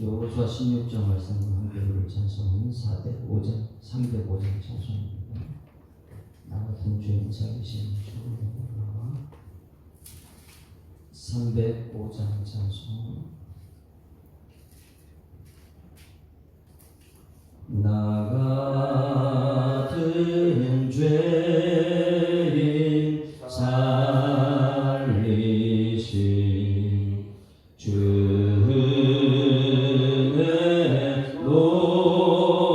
여호수아 16장 말씀과 함께 우리 찬송은 405장, 305장 찬송입니다. 나 같은 죄인 살리신 주 여호와 305장 찬송. 나 같은 죄인 살리신 주의 놀라워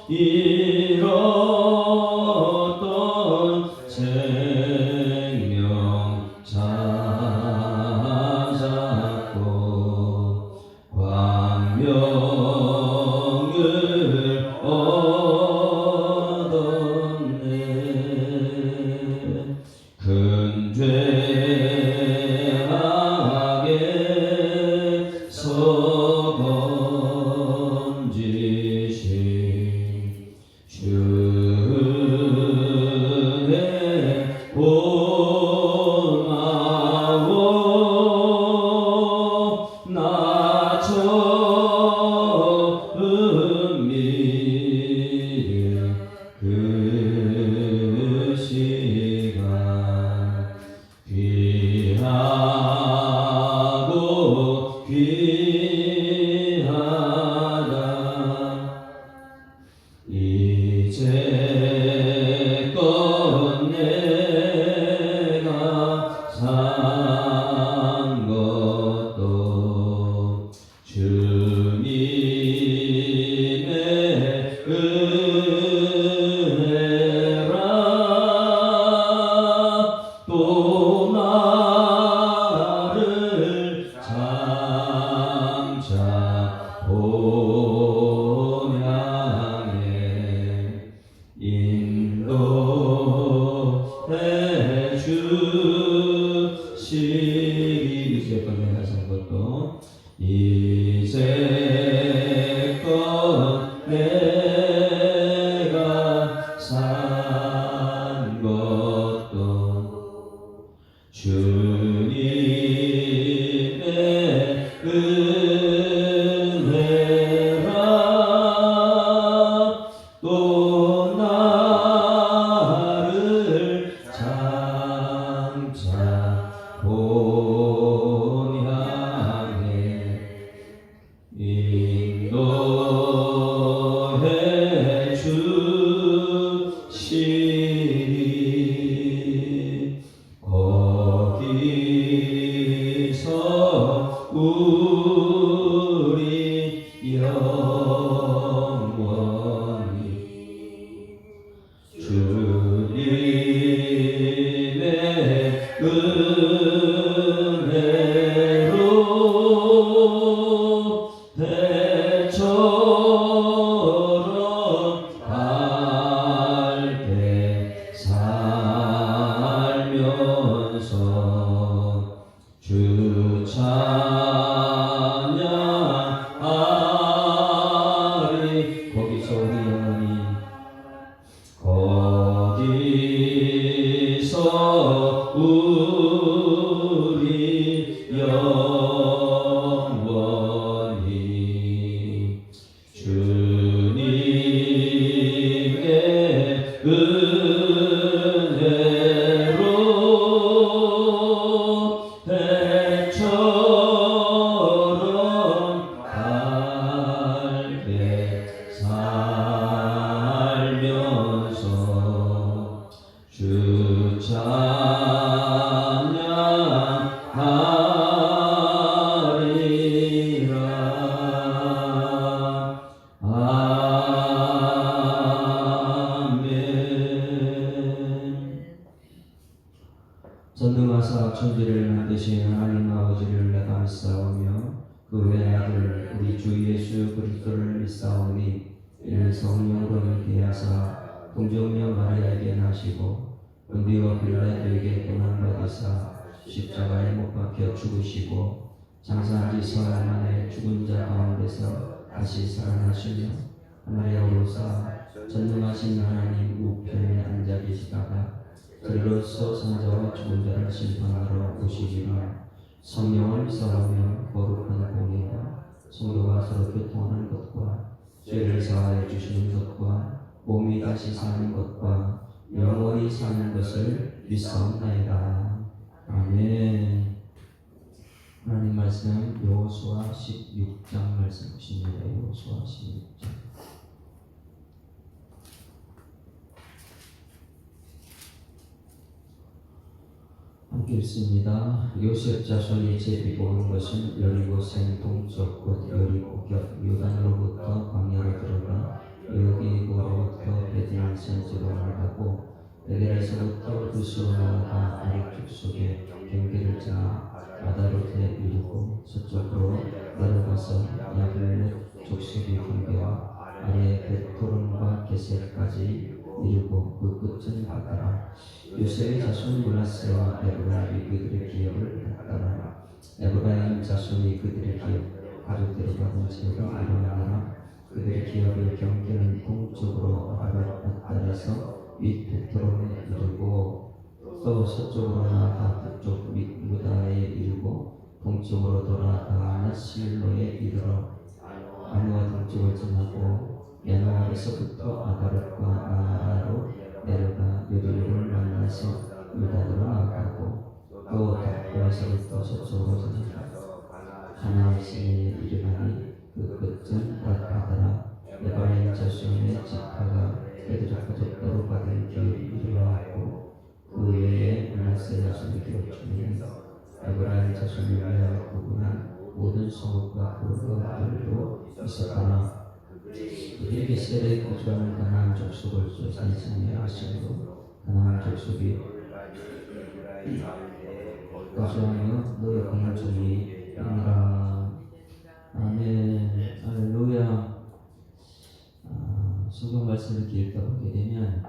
잃었던 생명 찾았고 광명을 얻었네. 큰 죄악에서 건지신 주의 고마워 나 처음 믿은 그 시간 귀하고 귀하다. 이제껏 내가 산 것도 주님의 은혜라. 또 나를 장차 본향에 인도해 주시리. 이제껏 내가 산 것도 이제껏 내가 산 것도 주님의 은혜라. 또 나를 장차 본향에 인도해 주시리. 거기서 우리 영원히 주님의 은혜로 배처럼 밝게 살면서 주 찬양하리. 거기서 우리 영원히 거기서 우리 영원히 주님의 은혜로 배처럼 밝게 살면서 주 찬양하리라. 아멘. 전능하사 천지를 만드신 하나님 아버지를 내가 믿사오며 그 외아들 우리 주 예수 그리스도를 믿사오니 이는 성령으로 잉태하사 동정녀 마리아에게 나시고 은비와 빌라도에게 고난받으사 십자가에 못 박혀 죽으시고 장사한 지 사흘 만에 죽은 자 가운데서 다시 살아나시며 하늘에 오르사 전능하신 하나님 우편에 앉아 계시다가 들로서 산자와 죽은 자를 심판하러 오시리라. 성령을 사랑하며 거룩한 공예와 성도가 서로 교통하는 것과 죄를 사하여 주시는 것과 몸이 다시 사는 것과 영원히 사는 것을 믿사옵나이다. 아멘. 하나님 말씀 여호수아 16장 말씀 보십니다. 여호수아 16장. 함께 읽습니다. 요셉 자손이 제비고 온 것은 여리고성 동쪽 곧 여리고 곁 요단으로부터 광야로 들어가 여기고로부터 베드는 산지로 나가고 베델에서부터 구스로 나아가 아래쪽 속에 경계를 지나 아다롯에 이르고 서쪽으로 내려가서 야블렛 족속의 경계와 아래 벳토론과 게셀까지 이르고 그 끝은 바다라. 요셉의 자손 므낫세와 에브라임이 그들의 기업을 받다라. 에브라임 자손이 그들의 기업 가족대로 받은 지역을 이루느니라. 그들의 기업의 경계는 동쪽으로 아벨밭달에서 윗 벳토론에 이르고 또 서쪽으로 나아가 북쪽 윗 무다에 이르고 동쪽으로 돌아가 나실로에 이르러 아누아 동쪽을 지나고 야노아에서부터 아바롯과 나아라로 내려가 여리고를 만나서 유다로 나아가고 또 다코에서부터 서쪽으로 지나가 가나안시내에 이르나니 그 끝은 갓바다라. 에브라임 자손의 지파가 그들의 가족대로 받은 기업이 이르렀고 그 외에 므낫세 자손의 기업 중에 에브라임 자손을 위하여 구분한 모든 성읍과 고을들도 있었다나 그들이 게셀에 거주하는 가나안 족속을 쫓아내지 하시고 가나안 족속이 거주하며 너의 공중이니라. 아멘. 할렐루야. 성경 말씀을 이렇게 읽어보게 되면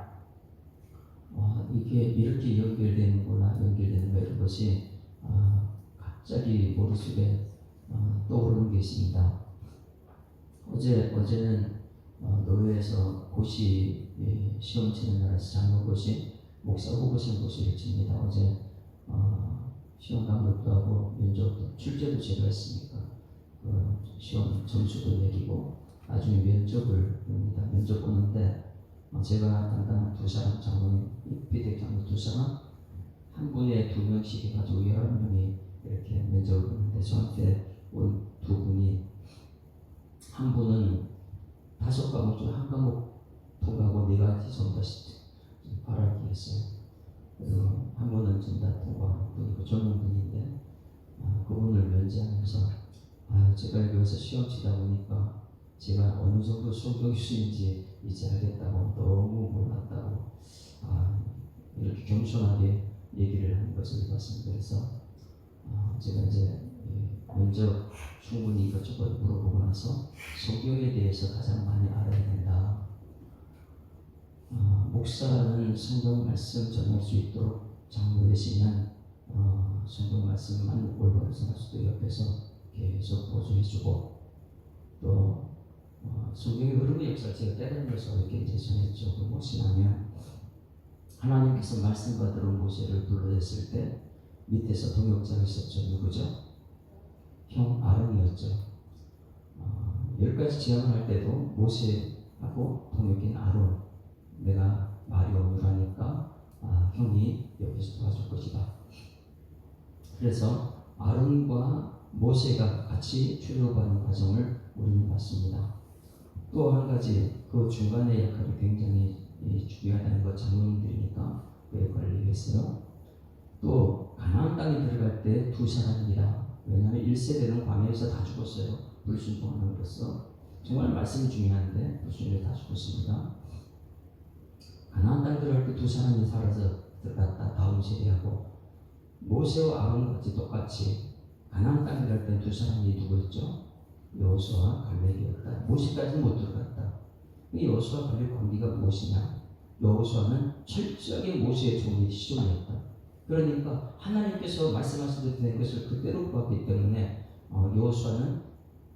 이게 이렇게 연결되는구나, 연결되는 거 이런 것이 갑자기 머릿속에 떠오르는 게 있습니다. 어제는 노회에서 고시 시험 치는 날에서 장로고시, 목사 후보생 고시를 칩니다. 어제 시험 감독도 하고 면접도 출제도 제가 했으니까 시험 점수도 매기고 나중에 면접을 봅니다. 면접 보는데 제가 담당한 두 사람 장로님, 비대 장로 두 사람 한 분에 2명씩 해가지고 11명이 이렇게 면접을 보는데 저한테 온 두 분이 한 분은 5과목 중 1과목 통과하고 4가지 전부 다 발악기 했어요. 그리고 한 분은 전부 다 통과한 분이고 젊은 분인데 그분을 면제하면서 제가 여기서 시험 치다 보니까 제가 어느 정도 수험 교수인지 이제 알겠다고, 너무 몰랐다고 이렇게 겸손하게 얘기를 하는 것을 봤습니다. 그래서 제가 이제 면접 충분히 이것저것 물어보고 나서 성경에 대해서 가장 많이 알아야 된다. 목사라는 성경 말씀 전할 수 있도록 장로 되시면 성경 말씀만 올바로 전할 수도 옆에서 계속 보조해주고 또 성경의 흐름의 역사를 제가 때려내서 이렇게 이제 전했죠. 그 무엇이냐면 하나님께서 말씀 받으러 모세를 불러냈을 때 밑에서 동역자가 있었죠. 누구죠? 형 아론이었죠. 10가지 제안을 할 때도 모세하고 동역인 아론, 내가 말이 어눌하니까 형이 옆에서 도와줄 것이다. 그래서 아론과 모세가 같이 출애굽하는 과정을 우리는 봤습니다. 또 한 가지 그 중간의 역할이 굉장히 중요하다는 것, 장로님들이니까 그 역할을 얘기했어요. 또 가나안 땅에 들어갈 때 두 사람이라. 왜냐하면 1세대는 광야에서 다 죽었어요. 불순종함으로써. 정말 말씀이 중요한데 불순종에 다 죽었습니다. 가나안 땅에 들어갈 때 두 사람이 살아서 들어갔다. 다음 세대하고 모세와 아론 같이 똑같이 가나안 땅에 들어갈 때 두 사람이 누구였죠? 여호수아와 갈렙이었다. 모세까지는 못 들어갔다. 이 여호수아와 갈렙 관계가 무엇이냐? 여호수아는 철저하게 모세의 종이 시종이었다. 그러니까 하나님께서 말씀하신 된 것을 그대로 보았기 때문에 여호수아는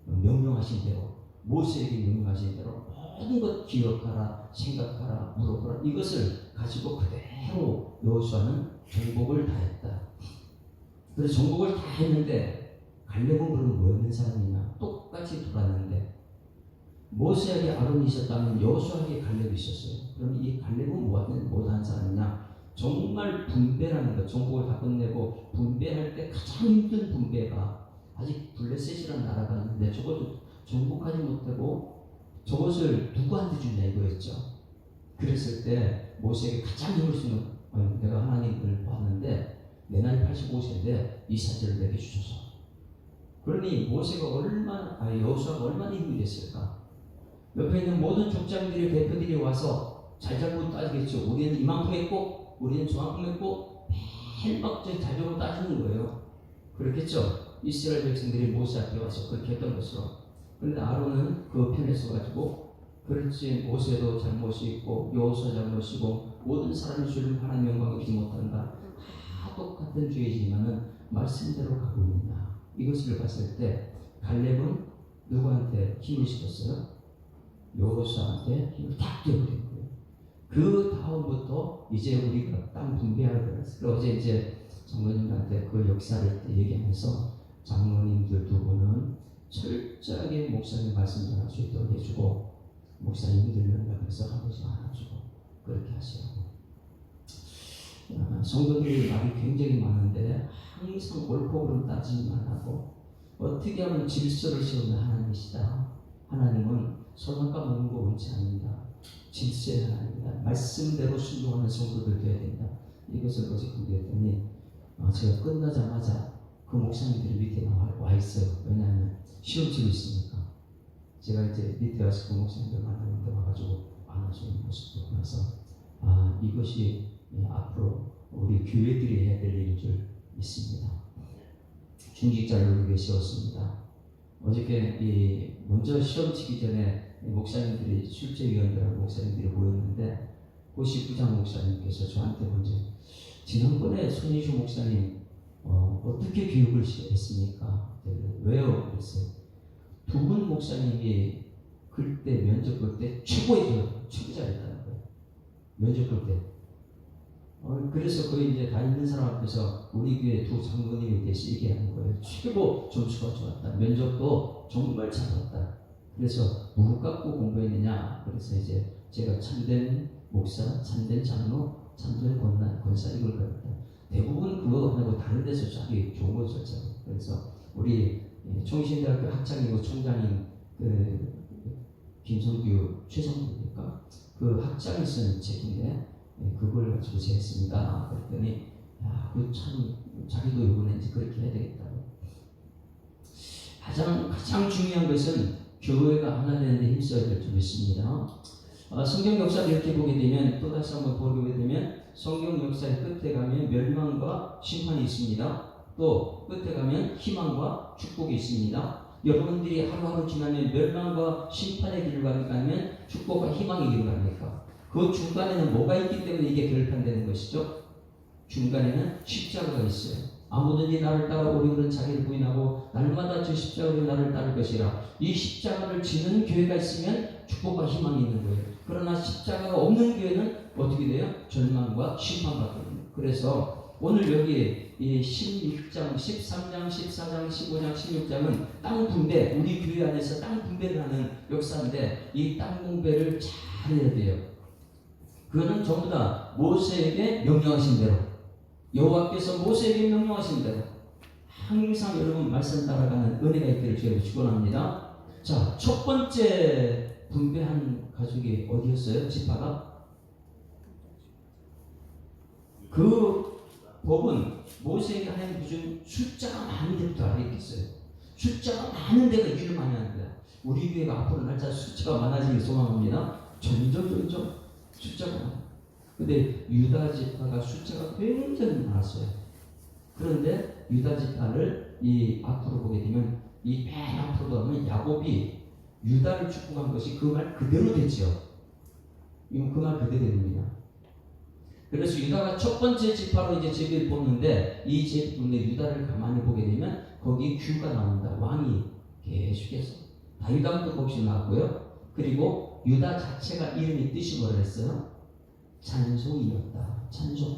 명령하신 대로, 모세에게 명령하신 대로 모든 것 기억하라, 생각하라, 물어보라, 이것을 가지고 그대로 여호수아는 정복을 다했다. 그래서 정복을 다 했는데 갈렙은 그럼 뭐였는 사람이냐? 똑같이 돌았는데 모세에게 아론이 있었다면 여호수아에게 갈렙이 있었어요. 그럼 이 갈렙은 뭐하는 사람이냐? 정말 분배라는 것, 정복을 다 끝내고 분배할 때 가장 힘든 분배가 아직 블레셋이라는 나라가 있는데 저것을 정복하지 못하고 저것을 누구한테 주냐 이거였죠. 그랬을 때 모세에게 가장 힘을 쓰는 내가 하나님을 봤는데 내 나이 85세인데 이 사실을 내게 주소서. 그러니 모세가 여호수아가 얼마나 힘이 됐을까? 옆에 있는 모든 족장들의 대표들이 와서 잘잘못 따지겠죠. 우리는 이만큼 했고 우리는 저만큼 했고 매일 막 자격으로 따지는 거예요. 그렇겠죠. 이스라엘 백성들이 모세 앞에 와서 그렇게 했던 것으로. 그런데 아론은 그 편에 서가지고 그렇지 모세도 잘못이 있고 여호수아 잘못이고 모든 사람이 주를 하나님 영광을 입지 못한다. 다 똑같은 죄이지만은 말씀대로 가고 있느냐. 이것을 봤을 때 갈렙은 누구한테 힘을 실었어요? 여호수아한테 힘을 탁 줘버린 거예요. 그 다음부터 이제 우리가 땅 분배하는 거예요. 어제 이제 장로님한테 그 역사를 얘기하면서 장로님들 두 분은 철저하게 목사님 말씀 전할 수 있도록 해주고 목사님들 옆에서 한 번씩 안아주고 그렇게 하시라고. 성도들이 말이 굉장히 많은데 항상 옳고 그름 따지기만 하고 어떻게 하면 질서를 세우는 하나님이시다. 하나님은 선악과 먹는 거 원치 않는다. 질서의 하나님이다. 말씀대로 순종하는 성도들 되어야 된다. 이것을 어제 공부했더니 제가 끝나자마자 그 목사님들이 밑에 와 있어요. 왜냐하면 시험 치고 있으니까. 제가 이제 밑에 와서 그 목사님들 만나는데 와가지고 안아주는 모습을 보면서 이것이 앞으로 우리 교회들이 해야 될 일인 줄 믿습니다. 중직자를 위해 세웠습니다. 어저께 먼저 시험 치기 전에 목사님들이 출제위원들하고 목사님들이 모였는데 고시부장 목사님께서 저한테 먼저 지난번에 손희주 목사님 어떻게 교육을 했습니까? 왜요? 그랬어요. 두 분 목사님이 그때 면접 볼 때 최고 잘했다는 거예요. 면접 볼 때. 그래서 거기 이제 다 있는 사람 앞에서 우리 교회 두 장로님에 대해서 얘기하는 거예요. 최고 점수가 좋았다. 면접도 정말 잘 봤다. 그래서 무릎 꿇고 공부했느냐? 그래서 이제 제가 참된 목사, 참된 장로, 참된 권사 이걸 가르쳤다. 대부분 그거 하고 다른 데서 자기 좋은 걸 썼잖아요. 그래서 우리 총신대학교 학장이고 총장인 김성규 최성규니까 그 학장이 쓴 책인데 그걸 가지고 제했습니다. 그랬더니 그 참 자기도 이번에 이제 그렇게 해야 되겠다고. 가장 중요한 것은 교회가 하나 되는데 힘써야 될 줄 믿습니다. 성경 역사를 이렇게 보게 되면 또다시 한번 보게 되면 성경 역사의 끝에 가면 멸망과 심판이 있습니다. 또 끝에 가면 희망과 축복이 있습니다. 여러분들이 하루하루 지나면 멸망과 심판의 길을 가면 축복과 희망의 길을 갑니까? 그 중간에는 뭐가 있기 때문에 이게 결판되는 것이죠? 중간에는 십자가가 있어요. 아무든지 나를 따라오려는 자기를 부인하고 날마다 저 십자가로 나를 따를 것이라. 이 십자가를 지는 교회가 있으면 축복과 희망이 있는 거예요. 그러나 십자가가 없는 교회는 어떻게 돼요? 절망과 심판받게 됩니다. 그래서 오늘 여기 이 16장, 13장, 14장, 15장, 16장은 땅 분배, 우리 교회 안에서 땅 분배를 하는 역사인데 이 땅 분배를 잘 해야 돼요. 그거는 전부 다 모세에게 명령하신 대로, 여호와께서 모세에게 명령하신 대로 항상 여러분 말씀 따라가는 은혜가 있기를 주님으로 축원합니다. 자, 첫 번째 분배한 가족이 어디였어요? 지파가? 그 법은 모세에게 하나님 주신 숫자가 많은 데부터 알겠어요. 숫자가 많은 데가 일을 많이 하는 거야. 우리 교회가 앞으로 날짜 숫자가 많아지길 소망합니다. 점점 숫자가 많아. 근데 유다 지파가 숫자가 굉장히 많았어요. 그런데 유다 지파를 이 앞으로 보게 되면 이 맨 앞으로 가면 야곱이 유다를 축복한 것이 그 말 그대로 됐죠. 이건 그 말 그대로 됩니다. 그래서 유다가 첫 번째 지파로 이제 제비를 뽑는데 이 제비인데 유다를 가만히 보게 되면 거기 규가 나옵니다. 왕이 계속해서 다윗 왕도 거기서 나왔고요. 그리고 유다 자체가 이름이 뜻이 뭐라 했어요? 찬송이었다. 찬송.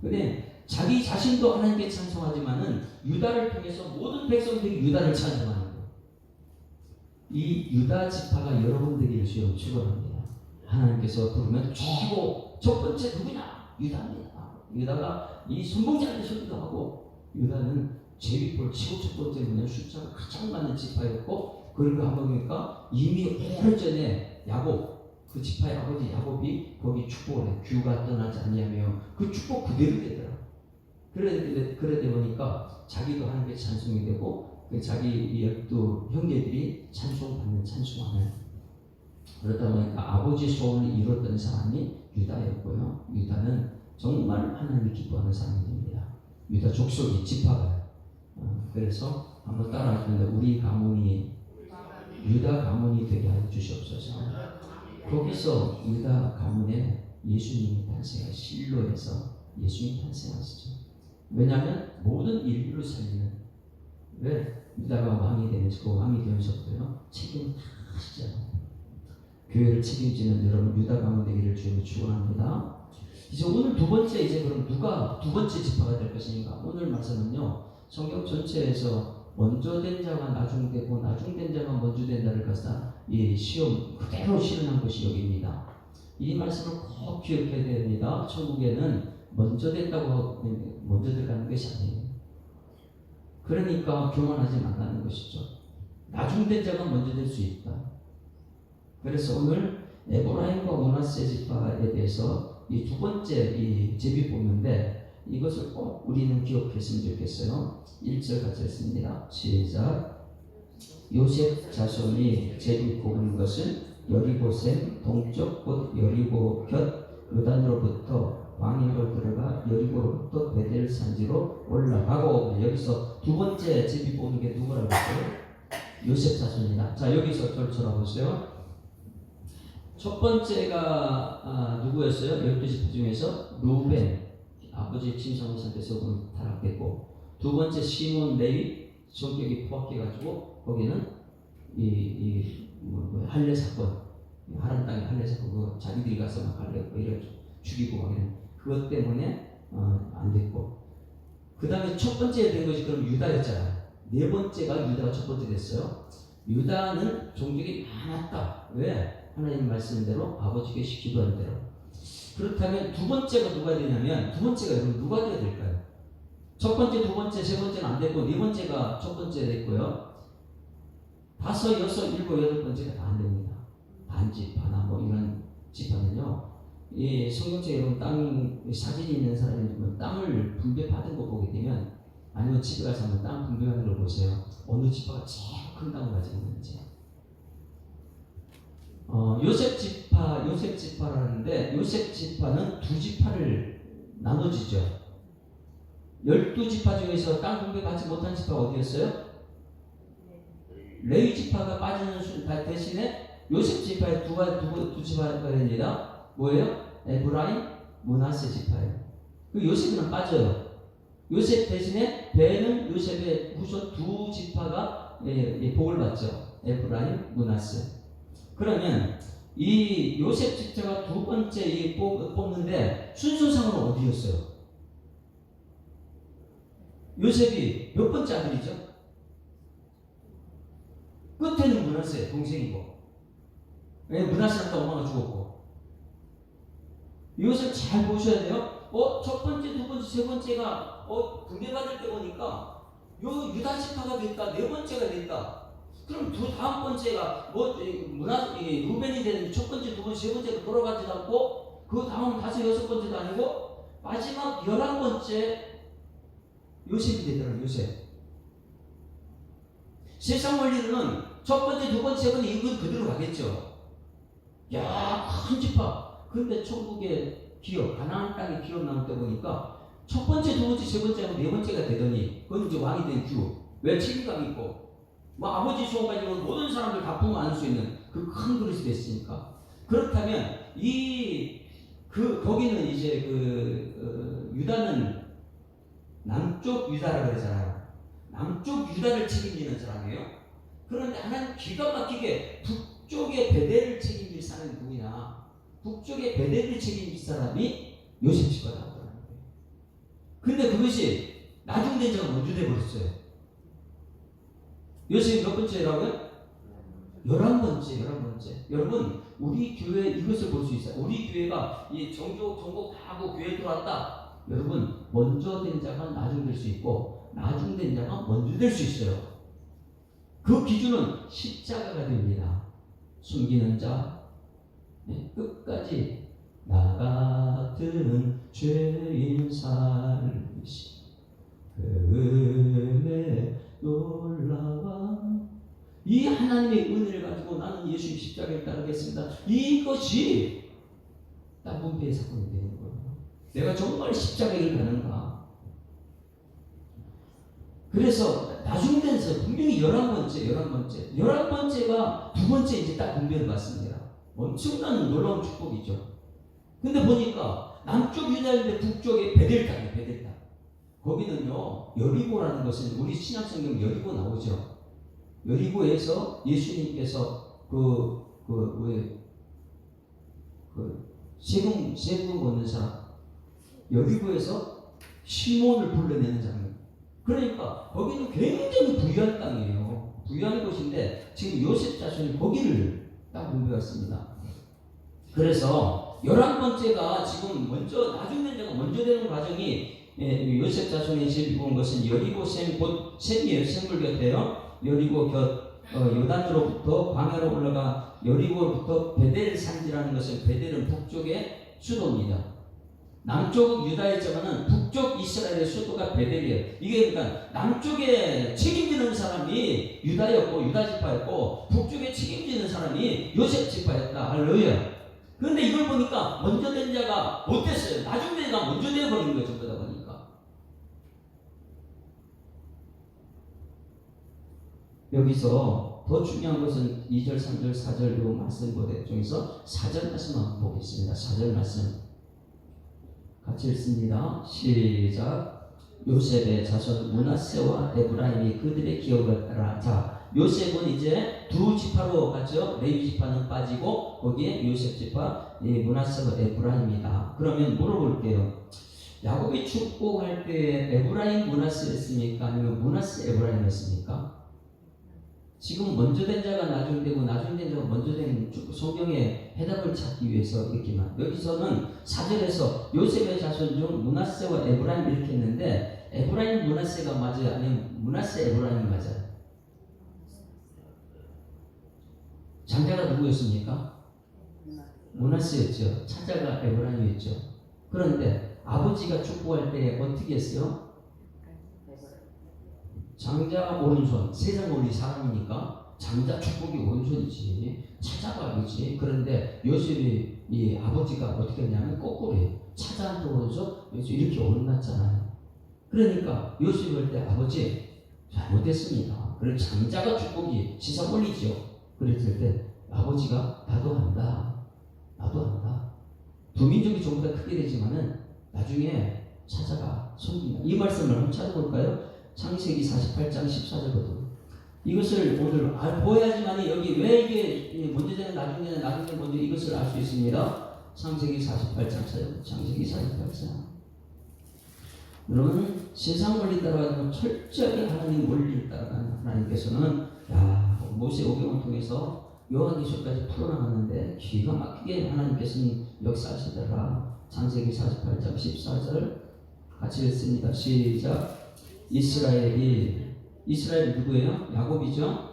근데 자기 자신도 하나님께 찬송하지만은 유다를 통해서 모든 백성들이 유다를 찬송하는 거예요. 이 유다 지파가 여러분 되기를 주여 축원합니다. 하나님께서 부르면 쥐고 첫 번째 누구냐? 유다입니다. 유다가 이 선봉자한테 서기도 하고, 유다는 제비포를 치고 첫 번째는 숫자가 가장 많은 지파였고, 그리고 한번 보니까 이미 오래전에 야곱, 그 지파의 아버지 야곱이 거기 축복을 해. 규가 떠나지 아니하며 그 축복 그대로 되더라. 그러다 보니까 자기도 하나님께 찬송이 되고, 자기 열두 형제들이 찬송받는 찬송하는, 그러다 보니까 아버지 소원을 이뤘던 사람이 유다였고요. 유다는 정말 하나님이 기뻐하는 사람이 됩니다. 유다 족속이 지파가요. 그래서 한번 따라하시는데, 우리 가문이 유다 가문이 되게 하여 주시옵소서. 거기서 유다 가문에 예수님이 탄생하, 실로에서 예수님이 탄생하시죠. 왜냐하면 모든 인류를 살리는, 왜 유다가 왕이 되면서 그 왕이 되면서부터요 책임을 다 하시잖아요. 교회를 책임지는 여러분 유다 가문 되기를 주님을 축원합니다. 이제 오늘 두 번째, 이제 그럼 누가 두 번째 지파가 될 것인가? 오늘 말씀은요 성경 전체에서 먼저 된 자가 나중되고 나중된 자가 먼저 된다를 갖다 이 시험 그대로 실현한 것이 여기입니다. 이 말씀을 꼭 기억해야 됩니다. 천국에는 먼저 됐다고 먼저 들어가는 것이 아니에요. 그러니까 교만하지 말라는 것이죠. 나중된 자가 먼저 될 수 있다. 그래서 오늘 에브라임과 므낫세 지파에 대해서 이 두 번째 이 제비 뽑는데, 이것을 꼭 우리는 기억했으면 좋겠어요. 1절 같이 했습니다. 시작. 요셉 자손이 제비 뽑은 것은 여리고샘 동쪽 곧 여리고 곁 요단으로부터 광야로 들어가 여리고로부터 베델 산지로 올라가고, 여기서 두 번째 제비 뽑는 게 누구라고 했어요? 요셉 자손이다. 자, 여기서 저를 쳐다보세요. 첫 번째가 누구였어요? 12지파 중에서 루벤, 아버지 친성의 상태에서 타락했고, 두 번째 시몬 레위, 성격이 포악해가지고 거기는 할례 사건, 하란 땅의 할례 사건, 그거 자기들이 가서 막 할례 이래 죽이고 막 이런 그것 때문에 안 됐고, 그 다음에 첫 번째 된 것이 그럼 유다였잖아요. 네 번째가 유다가 첫 번째 됐어요. 유다는 종족이 많았다. 왜? 하나님 말씀대로 아버지께 기도한 대로. 그렇다면 두 번째가 누가 되냐면, 두 번째가 여러분 누가 되어야 될까요? 첫 번째, 두 번째, 세 번째는 안 됐고, 네 번째가 첫 번째 됐고요. 다섯, 여섯, 일곱, 여덟 번째가 다 안 됩니다. 반지파나 뭐 이런 지파는요, 이 성경책에 여러분 땅 사진이 있는 사람이 땅을 분배받은 거 보게 되면, 아니면 집에 가서 한번 땅 분배받는 걸 보세요. 어느 지파가 제일 큰 땅을 가지고 있는지. 요셉 지파라는데, 요셉 지파는 두 지파를 나눠지죠. 12지파 중에서 땅 분배받지 못한 지파가 어디였어요? 레위 지파가 빠지는 대신에 요셉 지파의 두 지파가 됩니다. 뭐예요? 에브라임, 므낫세 지파예요. 그 요셉은 빠져요. 요셉 대신에 베는 요셉의 후손 두 지파가 복을 받죠. 에브라임, 므낫세. 그러면 이 요셉 집자가 두 번째 뽑는데 순서상으로 어디였어요? 요셉이 몇 번째 아들이죠? 끝에는 므낫세 동생이고, 므낫세한테 엄마가 죽었고. 요셉 잘 보셔야 돼요. 첫 번째, 두 번째, 세 번째가 분배받을 때 보니까 요 유다 지파가 됐다, 네 번째가 됐다. 그럼 다음 번째가 루벤이 되는 첫 번째, 두 번째, 세 번째가 돌아가지도 않고, 그 다음 다섯, 여섯 번째도 아니고, 마지막 11번째 요셉이 되더라고요. 요셉. 세상 원리로는 첫 번째, 두 번째, 세 번째 이건 그대로 가겠죠. 야, 큰 지파. 근데 천국의 기업, 가나안 땅의 기업 나올 때 보니까 첫 번째, 두 번째, 세 번째하고 네 번째가 되더니, 그건 이제 왕이 된 규. 왜? 책임감 있고, 아버지 소원 가지고 모든 사람들 다 품어 안을 수 있는 그 큰 그릇이 됐으니까. 그렇다면 거기는 이제 유다는 남쪽 유다라고 그러잖아요. 남쪽 유다를 책임지는 사람이에요. 그런데 하나님 기가 막히게 북쪽의 베델을 책임질 사람이 누구냐? 북쪽의 베델을 책임질 사람이 요셉 지파가 나오더라는 거예요. 근데 그것이 나중된 자가 먼저 돼버렸어요. 요셉이 몇 번째라고요? 11번째. 여러분, 우리 교회 이것을 볼 수 있어요. 우리 교회가 이 전국 다 하고 교회 들어왔다. 여러분, 먼저 된 자가 나중 될 수 있고, 나중 된 자가 먼저 될 수 있어요. 그 기준은 십자가가 됩니다. 숨기는 자, 끝까지 나 같은 죄인 살리시 그 은혜 놀라워. 이 하나님의 은혜를 가지고 나는 예수님 십자가에 따르겠습니다. 이것이 딱 분배의 사건이 되는 거예요. 내가 정말 십자가를 가는가. 그래서 나중 된서 분명히 11번째가 두 번째 이제 딱 분배를 받습니다. 엄청난 놀라운 축복이죠. 근데 보니까 남쪽 유다인데 북쪽에 베델 땅. 거기는요, 여리고라는 것은 우리 신약성경 여리고 나오죠. 여리고에서 예수님께서 세금 걷는 사람, 여리고에서 시몬을 불러내는 장면. 그러니까 거기는 굉장히 부유한 땅이에요. 부유한 곳인데 지금 요셉 자손이 거기를 딱 분배했습니다. 그래서 11번째가 지금 나중 된 자가 먼저 되는 과정이 요셉 자손의 집이 본 것은 여리고 곧 셈이에요. 셈물 곁에요. 여리고 곁 요단으로부터 광야로 올라가 여리고로부터 베델 산지라는 것은 베델은 북쪽의 수도입니다. 남쪽 유다였지만은 북쪽 이스라엘의 수도가 베델이에요. 이게 그러니까 남쪽에 책임지는 사람이 유다였고 유다 지파였고 북쪽에 책임지는 사람이 요셉 지파였다. 할렐루야. 그런데 이걸 보니까 먼저 된 자가 못 됐어요. 나중 된 자가 먼저 되어버린 거예요. 전부 다 보니까. 여기서 더 중요한 것은 2절, 3절, 4절 요 말씀 중에서 4절 말씀 한번 보겠습니다. 4절 말씀 같이 읽습니다. 시작. 요셉의 자손 므낫세와 에브라임이 그들의 기업을 따라. 자, 요셉은 이제 두 지파로 갔죠. 레위 지파는 빠지고 거기에 요셉 지파, 므낫세와 에브라임이다. 그러면 물어볼게요. 야곱이 축복할 때 에브라임 므낫세 했습니까? 아니면 므낫세 에브라임 했습니까? 지금 먼저 된 자가 나중 되고 나중 된 자가 먼저 된 성경의 해답을 찾기 위해서 이렇게만. 여기서는 4절에서 요셉의 자손 중 므낫세와 에브라임 이렇게 했는데 에브라임 므낫세가 맞아요? 아니면 므낫세 에브라임이 맞아요? 장자가 누구였습니까? 므낫세였죠. 차자가 에브라임이었죠. 그런데 아버지가 축복할 때 어떻게 했어요? 장자 오른손, 세상 우리 사람이니까 장자 축복이 오른손이지, 차자가 아니지. 그런데 요셉이 이 아버지가 어떻게 했냐면 거꾸로 해요. 차자한테 오른손, 이렇게 오른났잖아요. 그러니까 요셉이 할 때 아버지 잘못했습니다. 그럼 장자가 축복이 시상 올리죠. 그랬을 때 아버지가 나도 한다. 두 민족이 전부 다 크게 되지만은 나중에 차자가 손입니다. 이 말씀을 한번 찾아볼까요? 창세기 48장 14절거든. 이것을 오늘 보여야지만 여기 왜 이게 먼저 되는 나중 되는 먼저 이것을 알 수 있습니다. 창세기 48장 4절. 창세기 48장. 여러분 세상 원리 따라가는 철저하게 하나님 원리를 따라가는 하나님께서는 모세 오경을 통해서 요한계시록까지 풀어나가는데 기가 막히게 하나님께서는 역사하시더라. 창세기 48장 14절 같이 읽습니다. 시작. 이스라엘이 누구예요? 야곱이죠.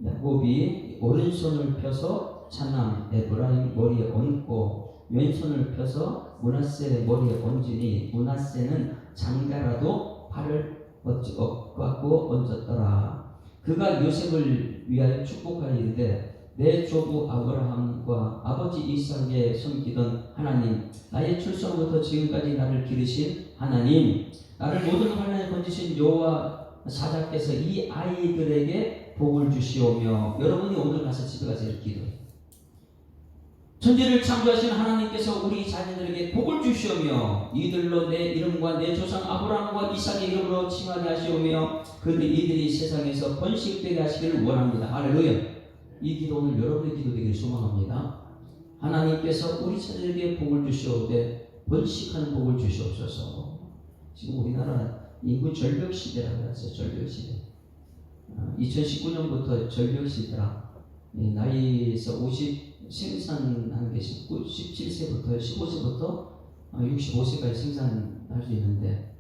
야곱이 오른손을 펴서 차남 에브라임 머리에 얹고 왼손을 펴서 므낫세 머리에 얹으니 므낫세는 장자라도 팔을 엇갖고 얹었더라. 그가 요셉을 위하여 축복하리는데 내 조부 아브라함과 아버지 이삭에 섬기던 하나님, 나의 출생부터 지금까지 나를 기르신 하나님, 나를 모든 환난에 건지신 여호와 사자께서 이 아이들에게 복을 주시오며. 여러분이 오늘 가서 집에 가서 이렇게 기도해요. 천지를 창조하신 하나님께서 우리 자녀들에게 복을 주시오며 이들로 내 이름과 내 조상 아브라함과 이삭의 이름으로 칭하게 하시오며 이들이 세상에서 번식되게 하시기를 원합니다. 할렐루야. 이 기도 오늘 여러분의 기도 되기를 소망합니다. 하나님께서 우리 자녀들에게 복을 주시오되 번식하는 복을 주시옵소서. 지금 우리나라 인구 절벽 시대라고 하죠. 절벽 시대. 2019년부터 절벽 시대라. 나이에서 50 생산하는 게 17세부터 15세부터 65세까지 생산할 수 있는데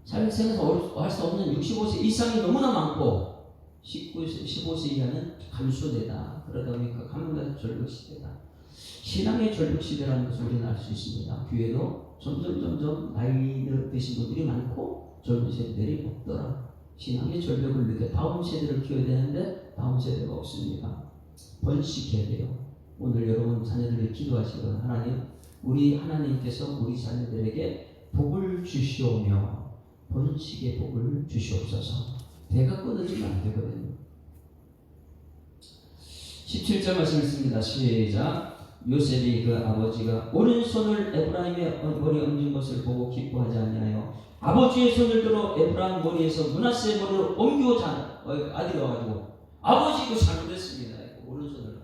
생산할 수 없는 65세 이상이 너무나 많고 19세, 15세 이하는 감소되다. 그러다 보니까 가문과 절벽 시대다. 신앙의 절벽 시대라는 것을 우리는 알 수 있습니다. 교회도 점점 나이 드신 분들이 많고 젊은 세대들이 없더라. 신앙의 절벽을 느껴 다음 세대를 키워야 되는데 다음 세대가 없습니다. 번식해야 돼요. 오늘 여러분 자녀들에게 기도하시거나 하나님, 우리 하나님께서 우리 자녀들에게 복을 주시오며 번식의 복을 주시옵소서. 배가 끊어지면 안 되거든요. 17절 말씀 읽습니다. 시작. 요셉이 그 아버지가 오른손을 에브라임의 머리 얹은 것을 보고 기뻐하지 아니하여 아버지의 손을 들어 에브라임 머리에서 므낫세의 머리로 옮기고자 아들이 와가지고 아버지 이거 잘못했습니다. 오른손을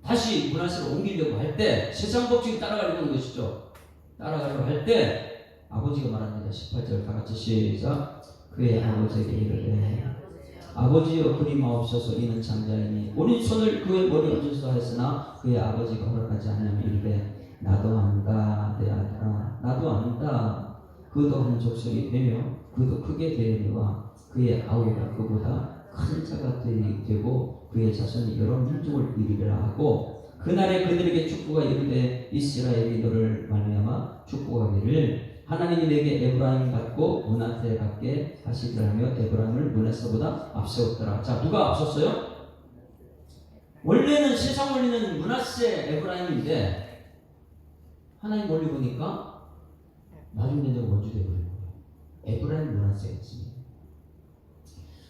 다시 므낫세로 옮기려고 할 때 세상 법칙이 따라가려는 것이죠. 따라가려고 할 때 아버지가 말합니다. 18절 다 같이 시작. 그의 아버지에게 이르되 아버지여 그리 마옵소서 이는 장자이니 오른손을 그의 머리에 얹으소서 했으나 그의 아버지가 허락하지 않으면 이르되 나도 안다 내 아들아 나도 안다. 그도 한 족속이 되며 그도 크게 되리와 그의 아우가 그보다 큰 자가 되고 그의 자손이 여러 민족을 이루리라 하고 그날에 그들에게 축복가 이르되 이스라엘이 너를 말미암아 축복하기를 하나님이 내게 에브라임 받고 므낫세 받게 하시더라며 에브라임을 므낫세보다 앞세웠더라. 자, 누가 앞섰어요? 원래는 세상 원리는 므낫세 에브라임인데 하나님 원리 보니까 나중에 내가 먼저 되어버린 거예요. 에브라임 므낫세가 있습니다.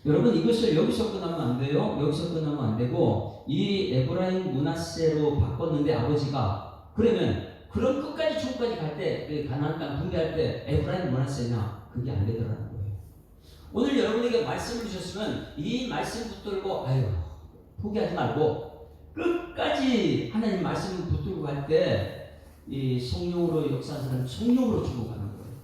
여러분 이것을 여기서 끝나면 안 돼요. 여기서 끝나면 안 되고 이 에브라임 므낫세로 바꿨는데 아버지가 그러면 그럼 끝까지 천국까지 갈 때 가나안 땅 분배할 때 에브라임 므낫세냐 그게 안 되더라는 거예요. 오늘 여러분에게 말씀을 주셨으면 이 말씀 붙들고 포기하지 말고 끝까지 하나님 말씀을 붙들고 갈 때 이 성령으로 역사하는 사람은 성령으로 천국 가는 거예요.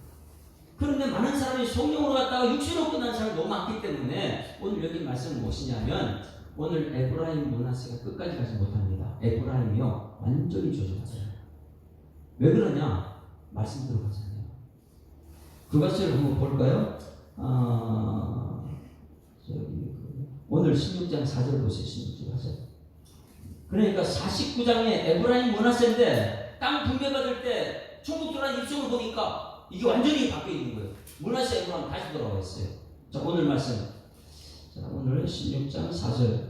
그런데 많은 사람이 성령으로 갔다가 육신으로 끝난 사람이 너무 많기 때문에 오늘 여기 말씀은 무엇이냐면 오늘 에브라임 므낫세가 끝까지 가지 못합니다. 에브라임이요 완전히 저주받아요. 왜 그러냐? 말씀 들어가잖아요. 그것을 한번 볼까요? 오늘 16장 4절 보세요. 16절 하세요. 그러니까 49장에 에브라임 므낫세인데 땅 분배받을 때 천국 들어간 입성을 보니까 이게 완전히 바뀌어 있는 거예요. 므낫세 에브라임 다시 돌아와 있어요. 자, 오늘 말씀. 자, 오늘 16장 4절.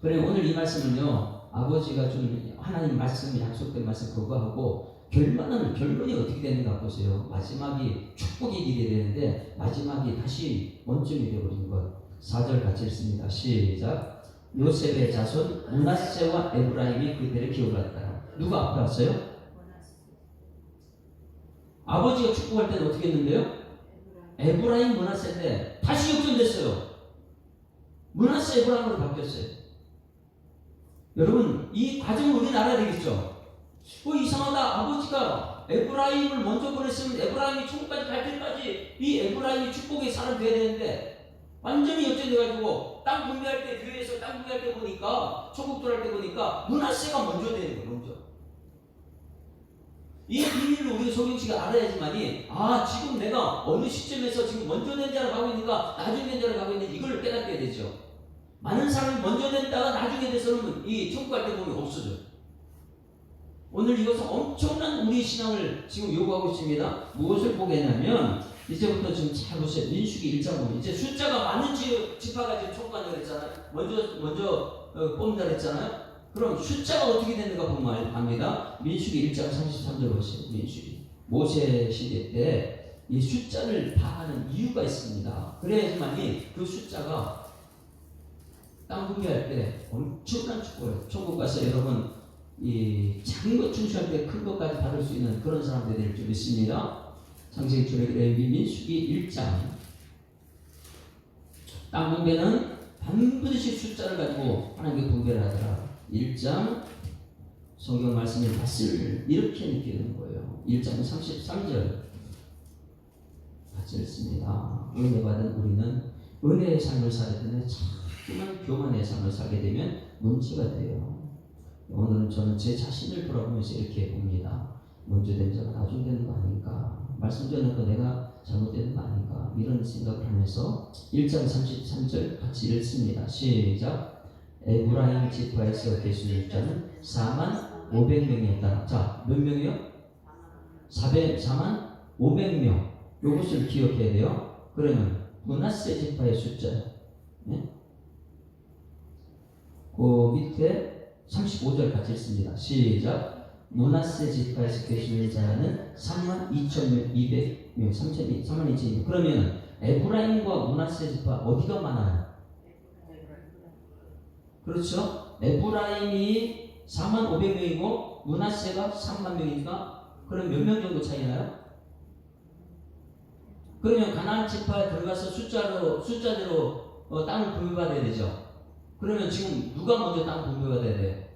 그래 오늘 이 말씀은요. 아버지가 좀 하나님 말씀 약속된 말씀 그거 하고 결론이 어떻게 되는가 보세요. 마지막이 축복의 길이 되는데 마지막이 다시 원점이 되어버린 것. 4절 같이 읽습니다. 시작. 요셉의 자손 므낫세와 에브라임이 그들을 기울였다. 누가 앞에 왔어요? 아버지가 축복할 때는 어떻게 했는데요? 에브라임 므낫세인데 다시 역전됐어요. 므낫세 에브라임으로 바뀌었어요. 여러분 이 과정을 우리는 알아야 되겠죠. 이상하다. 아버지가 에브라임을 먼저 보냈으면 에브라임이 천국까지 갈 때까지 이 에브라임이 축복의 사람 돼야 되는데 완전히 역전돼가지고 땅 분배할 때 교회에서 땅 분배할 때 보니까 천국 들어갈 때 보니까 므낫세가 먼저 되는 거예요. 먼저. 이 비밀을 우리 성경씨가 알아야지만이 지금 내가 어느 시점에서 지금 먼저 된 자를 가고 있는가 나중에 된 자를 가고 있는지 이걸 깨닫게 되죠. 많은 사람이 먼저 됐다가 나중에 돼서는 이 천국 갈 때 보면 없어져요. 오늘 이것은 엄청난 우리 신앙을 지금 요구하고 있습니다. 무엇을 보겠냐면 이제부터 지금 잘 보세요. 민수기 1장 보면 이제 숫자가 많은 지파가 지금 천국 간다고 그랬잖아요. 먼저 뽑는다 그랬잖아요. 그럼 숫자가 어떻게 되는가 보면 압니다. 민수기 1장 33절 보세요. 민수기 모세 시대 때 이 숫자를 다 하는 이유가 있습니다. 그래야지만이 그 숫자가 땅 분배할 때 엄청난 축복을 천국 가서 여러분 이 작은 것 충실할 때 큰 것까지 받을 수 있는 그런 사람들이 될 줄 믿습니다. 창세기 출애굽기 민수기 1장 땅 분배는 반드시 숫자를 가지고 하나님께 분배를 하더라. 1장 성경 말씀의 맛을 이렇게 느끼는 거예요. 1장 33절 같이 읽습니다. 은혜 받은 우리는 은혜의 삶을 살아야 되는데 자꾸만 교만의 삶을 살게 되면 문제가 돼요. 오늘은 저는 제 자신을 돌아보면서 이렇게 봅니다. 먼저 된 자가 나중 되는 거 아닌가? 말씀 전에 내가 잘못되는 거 아닌가? 이런 생각을 하면서 1장 33절 같이 읽습니다. 시작. 에브라임 지파에서 계신 자는 4만 500명이었다. 자, 몇 명이요? 4만 500명. 이것을 기억해야 돼요. 그러면 므낫세 지파의 숫자. 네? 그 밑에 35절 같이 읽습니다. 시작. 므낫세 지파에서 계시는 자는 32,200명, 32,200명. 그러면 에브라임과 므낫세 지파 어디가 많아요? 그렇죠? 에브라임이 45,000명이고 므낫세가 30,000명이니까 그럼 몇 명 정도 차이 나요? 그러면 가나안 지파에 들어가서 숫자대로 땅을 분배받아야 되죠. 그러면 지금 누가 먼저 땅 분배받아야 돼요?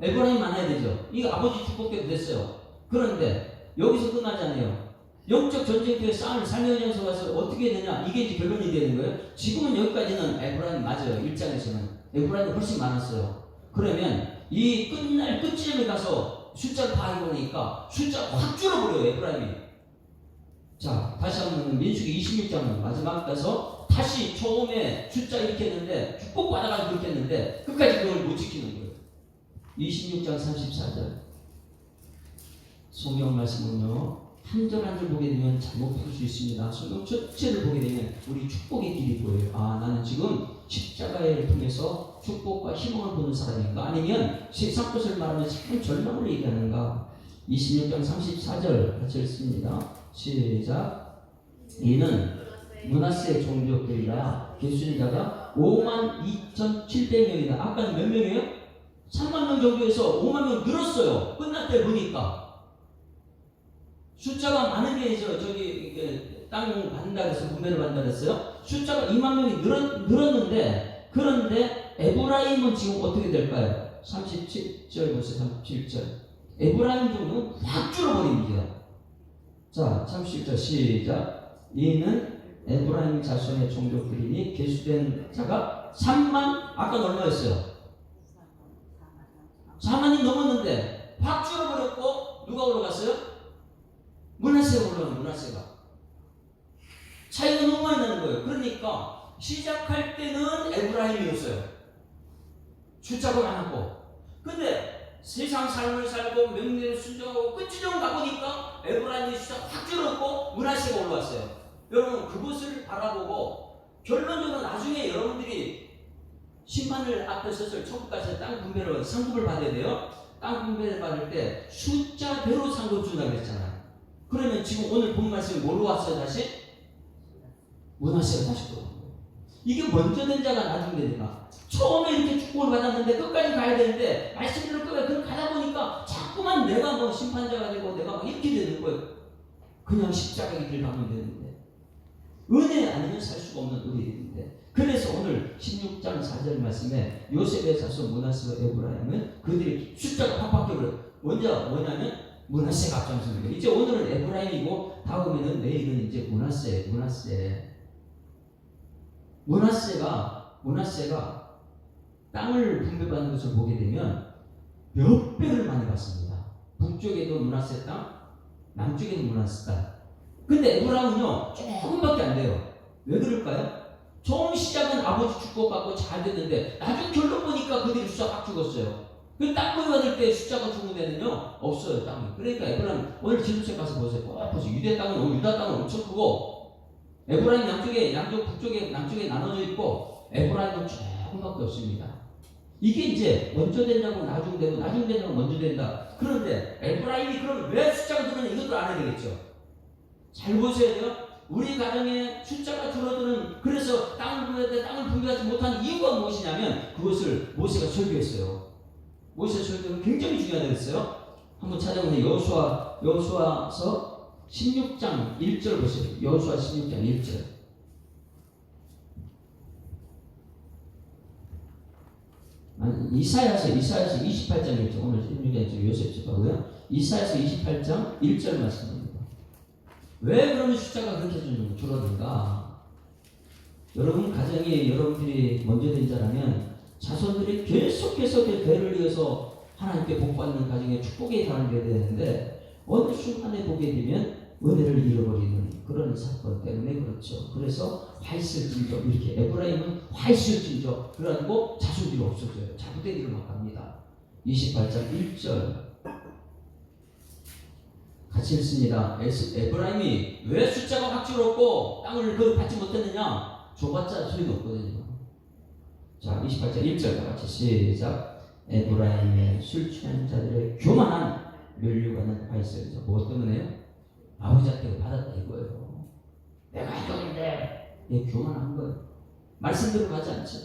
에브라임이 많아야 되죠. 이거 아버지 축복해도 됐어요. 그런데 여기서 끝나지 않아요. 영적 전쟁터에 싸움을 살면서 가서 어떻게 되냐, 이게 이제 결론이 되는 거예요. 지금은 여기까지는 에브라임 맞아요. 1장에서는 에브라임이 훨씬 많았어요. 그러면 이 끝날 끝지점에 가서 숫자를 파악해보니까 숫자가 확 줄어버려요. 에브라임이. 자, 다시 한번 민수기 26장 마지막 가서 다시 처음에 숫자 이렇게 했는데 축복받아가지고 그렇게 했는데 끝까지 그걸 못 지키는 거예요. 26장 34절 성경 말씀은요, 한 절 한 절 보게 되면 잘못 풀 수 있습니다. 성경 전체를 보게 되면 우리 축복의 길이 보여요. 아, 나는 지금 십자가를 통해서 축복과 희망을 보는 사람인가? 아니면 세상 것을 말하면서 참 절망을 얘기하는가? 26장 34절 같이 읽습니다. 시작. 이는 므낫세 종족들이라 계수된 자가 52,700명이다. 아까는 몇 명이에요? 3만 명 정도에서 5만 명 늘었어요. 끝날 때 보니까. 숫자가 많은 게 저기 땅 받는다 그래서 분배를 받는다 그랬어요. 숫자가 2만 명이 늘었는데, 그런데 에브라임은 지금 어떻게 될까요? 37절 보세요. 37절. 에브라임 정도는 확 줄어버립니다. 자, 37절 시작. 이는 에브라임 자손의 종족들이니 계수된 자가 3만, 아까 얼마였어요? 4만이 넘었는데 확 줄어버렸고 누가 올라갔어요? 므낫세가 올라가는, 므낫세가. 차이가 너무 많이 나는 거예요. 그러니까 시작할 때는 에브라임이었어요. 숫자가 많았고. 근데 세상 삶을 살고 명령을 순종하고 끝지점 가보니까 에브라임의 숫자가 확 줄었고 므낫세가 올라왔어요. 여러분, 그것을 바라보고 결론적으로 나중에 여러분들이 심판을 앞에 서서 천국 가서 땅 분배로 상급을 받아야 돼요. 땅 분배를 받을 때 숫자대로 상급 준다고 그랬잖아요. 그러면 지금 오늘 본 말씀이 뭐로 왔어요? 다시? 므낫세가 다시 돌아오고. 이게 먼저 된 자가 나중 된 자가. 처음에 이렇게 축복을 받았는데 끝까지 가야 되는데 말씀대로 끝까지 가다 보니까 자꾸만 내가 뭐 심판자가 되고 내가 막 이렇게 되는 거예요. 그냥 십자가의 길 가면 되는데 은혜 아니면 살 수가 없는 우리들인데. 그래서 오늘 16장 4절 말씀에 요셉의 자손 므낫세와 에브라임은 그들이 숫자가 팍 바뀌어버려요. 먼저 뭐냐면 므낫세가 앞장서는 거예요. 이제 오늘은 에브라임이고 다음에는 내일은 이제 므낫세가 땅을 분배받는 것을 보게 되면 몇 배를 많이 받습니다. 북쪽에도 므낫세 땅, 남쪽에도 므낫세 땅. 근데 에브라임은요 조금밖에 안 돼요. 왜 그럴까요? 처음 시작은 아버지 축복받고 잘 됐는데 나중 결론 보니까 그들이 숫자가 딱 죽었어요. 그 땅 분배받을 때 숫자가 죽은 데는요 없어요, 땅이. 그러니까 에브라임 오늘 지도책 가서 보세요. 보세요. 유다 땅은 엄청 크고 에브라임 북쪽에 남쪽에 나눠져 있고 에브라임은 조금밖에 없습니다. 이게 이제 먼저 된다고 나중 되고 나중 된다고 먼저 된다. 그런데 에브라임이 그럼 왜 숫자가 줄었냐, 이것도 알아야 되겠죠. 잘 보셔야 돼요. 우리 가정에 숫자가 줄어드는, 그래서 땅을 분배하지 못한 이유가 무엇이냐면 그것을 모세가 설교했어요. 모세가 설교는 굉장히 중요하다고 했어요. 한번 찾아보세요. 여호수아서 16장 1절 보세요. 여호수아 16장 1절. 이사야서 28장 1절. 오늘 16장 요셉 집하고요. 이사야서 28장 1절 말씀입니다. 왜 그러면 숫자가 그렇게 줄어든가? 여러분 가정이 여러분들이 먼저 된 자라면 자손들이 계속해서 대를 이어서 하나님께 복받는 가정의 축복의 가는 게 되는데 어느 순간에 보게 되면 은혜를 잃어버리는 그런 사건 때문에 그렇죠. 그래서 화 있을진저 이렇게 에브라임은 화 있을진저 그래가지고 자손들이 없어져요. 자부대기를 막 합니다. 28장 1절 같이 읽습니다. 에브라임이 왜 숫자가 확 줄었고 땅을 받지 못했느냐? 줘봤자 소리가 없거든요. 자, 28장 1절 다 같이 시작. 에브라임의 술 취한 자들의 교만한 멸류관은 화 있을진저. 무엇 때문에요? 아버지한테 받았다 이거예요. 내가 해줬는데 내 교만한 거예요. 말씀대로 가지 않죠.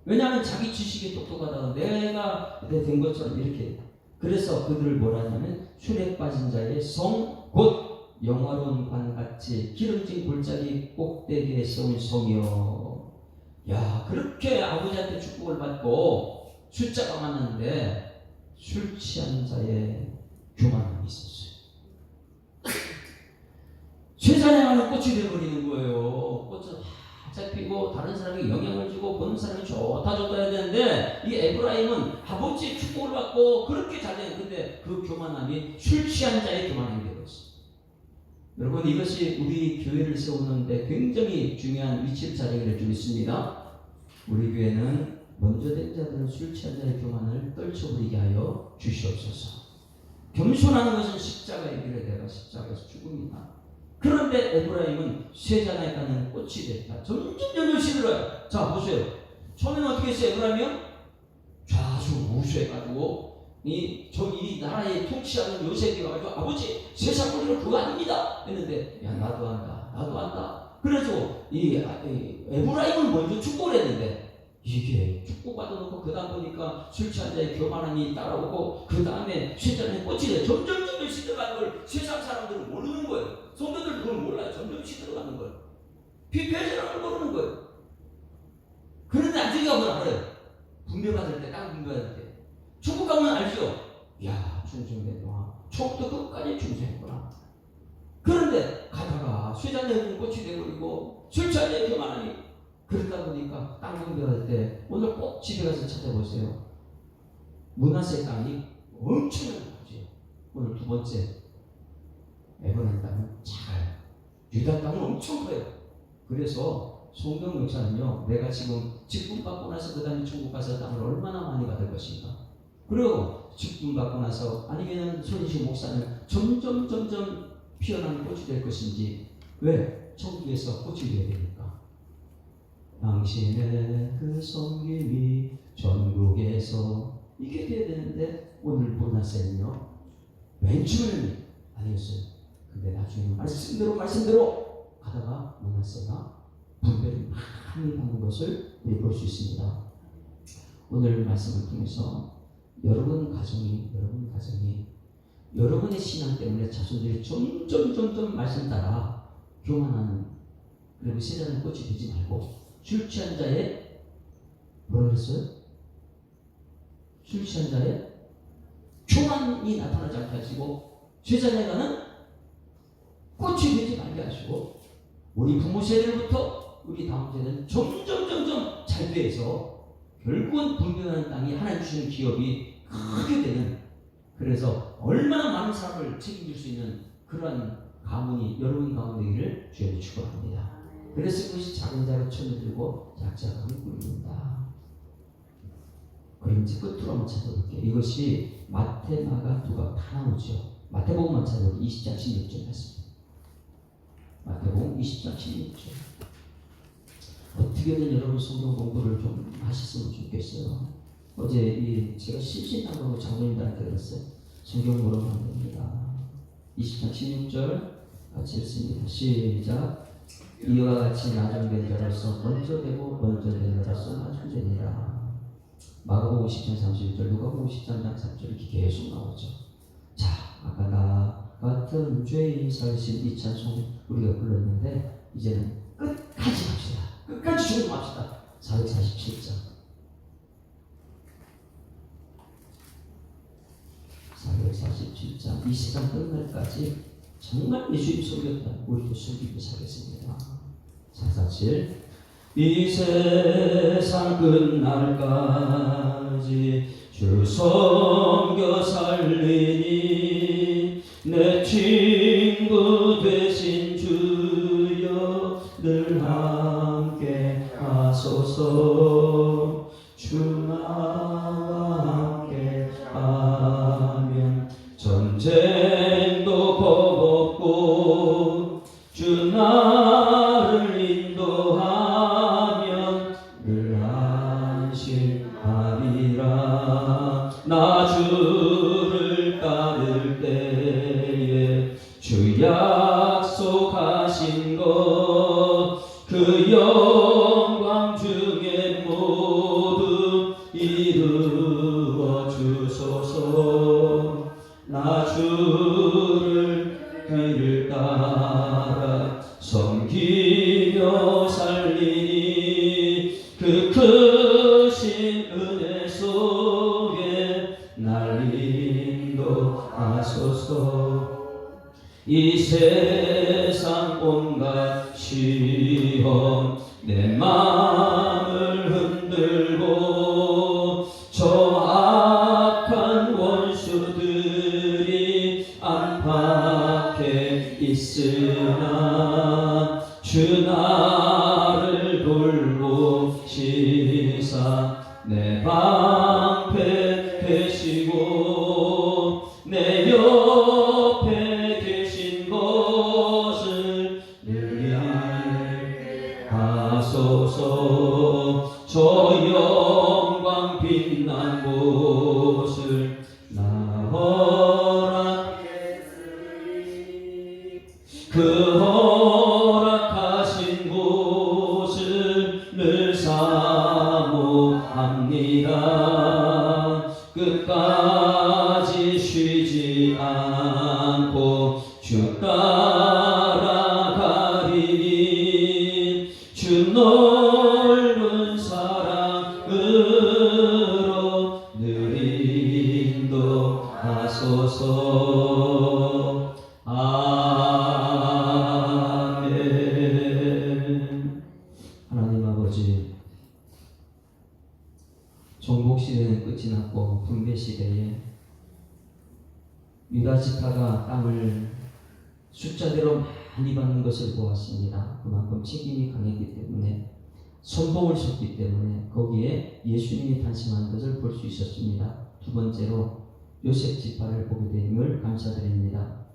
왜냐하면 자기 지식이 똑똑하다고 내가 된 것처럼 이렇게. 그래서 그들을 뭐라 하냐면 술에 빠진 자의 성 곧 영화로운 관같이 기름진 골짜기 꼭대기에 세운 성이요. 야, 그렇게 아버지한테 축복을 받고 숫자가 많았는데 술 취한 자의 교만함이 있었어요. 쇠사냥하는 꽃이 되어버리는 거예요. 꽃은 활짝 피고 다른 사람에게 영향을 주고 보는 사람이 좋다 해야 되는데 이 에브라임은 아버지의 축복을 받고 그렇게 잘 되는 근데 그 교만함이 술 취한 자의 교만함이 되어버렸어요. 여러분 이것이 우리 교회를 세우는데 굉장히 중요한 위치를 차지하게 될 줄 믿습니다. 우리 교회는 먼저 된 자들은 술 취한 자의 교만을 떨쳐버리게 하여 주시옵소서. 겸손하는 것은 십자가의 길에 내가 십자가에서 죽음이다. 그런데 에브라임은 쇠잔에 가는 꽃이 됐다. 점점 시들어요. 자 보세요. 처음에는 어떻게 했어요? 에브라임이요? 좌수우수해가지고 이 나라에 통치하는 요셉이 와가지고 아버지 세상 우리는 그거 아닙니다 했는데 야 나도 안다. 그래서 이 에브라임은 먼저 축복을 했는데 이게 축복받아놓고 그 다음 보니까 술 취한 자의 교만함이 따라오고 그 다음에 쇠잔에 꽃이 돼. 점점 시들어가는 걸 세상 사람들은 모르는 거예요. 성도들 그걸 몰라요. 점점 시들어가는 거예요. 피폐해지는 걸 모르는 거예요. 그런데 나중에 가면 알아요. 분배받을 때, 땅 분배받을 때. 천국 가면 알죠? 야, 충성됐구나. 처음부터 끝까지 충성했구나. 그런데 가다가 쇠잔에 꽃이 되버리고 술 취한 자의 교만함이 그러다 보니까 땅 분배받을 때 오늘 꼭 집에 가서 찾아보세요. 므낫세 땅이 엄청난 거지. 오늘 두 번째 에브라임 땅은 작아요. 유다 땅은 엄청 커요. 그래서 송병 목사는요, 내가 지금 직분 받고 나서 그 다음에 천국 가서 땅을 얼마나 많이 받을 것인가. 그리고 직분 받고 나서 아니면 손희식 목사는 점점 피어나는 꽃이 될 것인지. 왜? 천국에서 꽃이 되어야 되니까. 당신의 그 섬김이 전국에서 이게 돼야 되는데 오늘 므낫세는요 맨 처음에는 아니었어요. 근데 나중에 말씀대로 가다가 므낫세가 분배를 많이 받는 것을 우리 볼 수 있습니다. 오늘 말씀을 통해서 여러분 가정이 여러분의 신앙 때문에 자손들이 점점 말씀 따라 교만하는 그리고 세자는 꽃이 되지 말고 술 취한 자의 뭐라 그랬어요? 술 취한 자의 교만이 나타나지 않게 하시고 쇠잔에 가는 꽃이 되지 말게 하시고 우리 부모 세대부터 우리 다음 세대는 점점 잘 돼서 결국은 분배하는 땅이 하나님 주시는 기업이 크게 되는 그래서 얼마나 많은 사람을 책임질 수 있는 그러한 가문이 여러분 가운데 있기를 주여 축원합니다. 그래서 그것이 작은 자가 천을 들고 약자가 흙을 이룬다. 그럼 이제 끝으로 한번 찾아볼게요. 이것이 마태, 마가, 누가 다 나오죠. 마태복음만 찾아볼게요. 20장 16절 말씀. 마태복음 20장 16절. 어떻게든 여러분 성경 공부를 좀 하셨으면 좋겠어요. 어제 제가 실신하고 장로님들한테 그랬어요. 성경 물어보면 됩니다. 20장 16절 같이 읽습니다. 시작. 이와 같이 나중된 자로서 먼저 되고 먼저 된 자로서 나중되니라. 마가복음 10장 31절, 누가복음 13장 3절 이렇게 계속 나오죠. 자, 아까 나 같은 죄인 살신 이 찬송 우리가 불렀는데 이제는 끝까지 갑시다. 끝까지 적용합시다. 447장 447장 이 시간 끝날까지 정말 예수님 속였다. 우리도 속이고 살겠습니다. 447 이 세상 끝날까지 주 섬겨 살리니 내 친구 되신 주여 늘 함께 하소서. 주 나와 함께 하면 전쟁도 겁없고 주 나를 인도하면 늘 안심하리라. 나 주를 따를 때에 주 약속하신 것 그 영광 중에 모두 이루어 주소서. 나 주를 길을 따라 섬기며 살리니 그 크신 은혜 속에 날 인도하소서. 이 세상 온갖 시험 내 마음을 흔들고 저 악한 원수들이 안팎에 있으나 주 나를 돌보시사 내 방패 되시고 내 옆에 계신 것을 늘 알게 하소서. 저 영광 빛난 곳을 나 허락했으니 그 허락하신 곳을 늘 사모합니다. 끝까지 쉬지 않고 주 따라가리니 주 넓은 사랑으로 늘 인도하소서. 아멘. 하나님 아버지, 종복시대는 끝이 났고 분배시대에 유다 지파가 땅을 숫자대로 많이 받는 것을 보았습니다. 그만큼 책임이 강했기 때문에, 선봉을 섰기 때문에 거기에 예수님이 탄생한 것을 볼 수 있었습니다. 두 번째로 요셉 지파를 보게 됨을 감사드립니다.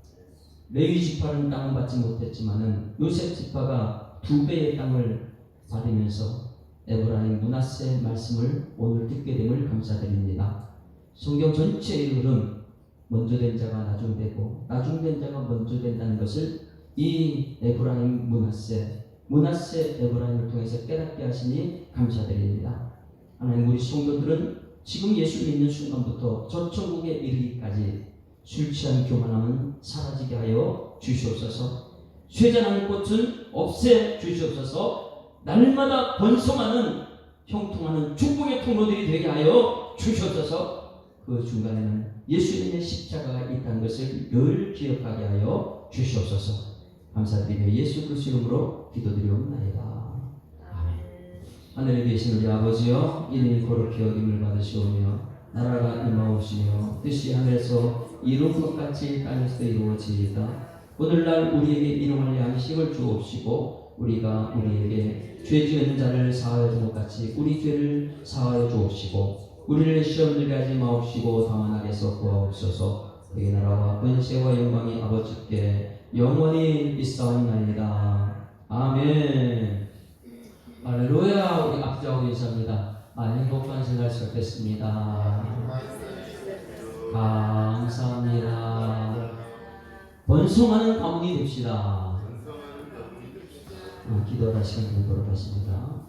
레위 지파는 땅을 받지 못했지만은 요셉 지파가 2배의 땅을 받으면서 에브라임 므낫세 말씀을 오늘 듣게 됨을 감사드립니다. 성경 전체의 흐름, 먼저 된 자가 나중되고 나중된 자가 먼저 된다는 것을 이 에브라임 므낫세 에브라임을 통해서 깨닫게 하시니 감사드립니다. 하나님, 우리 성도들은 지금 예수 믿는 순간부터 저 천국에 이르기까지 술 취한 교만함은 사라지게 하여 주시옵소서. 쇠잔하는 꽃은 없애 주시옵소서. 날마다 번성하는 형통하는 축복의 통로들이 되게 하여 주시옵소서. 그 중간에는 예수님의 십자가가 있다는 것을 늘 기억하게 하여 주시옵소서. 감사드리며 예수 그리스도 이름으로 기도드리옵나이다. 아멘. 하늘에 계신 우리 아버지여, 이름이 거룩히 여김을 받으시오며 나라가 임하옵시며 뜻이 하늘에서 이룬 것 같이 땅에서도 이루어지이다. 오늘날 우리에게 일용할 양식을 주옵시고 우리가 우리에게 죄 지은 자를 사하여 준 것 같이 우리 죄를 사하여 주옵시고 우리를 시험 들게 하지 마옵시고 다만 악에서 구하옵소서. 그의 나라와 권세와 영광이 아버지께 영원히 있사옵나이다. 아멘. 할렐루야. 우리 앞서고 인사합니다. 행복한 생활 시작했습니다. 감사합니다. 번성하는 가문이 됩시다. 기도하다 시간 되도록 하십니다.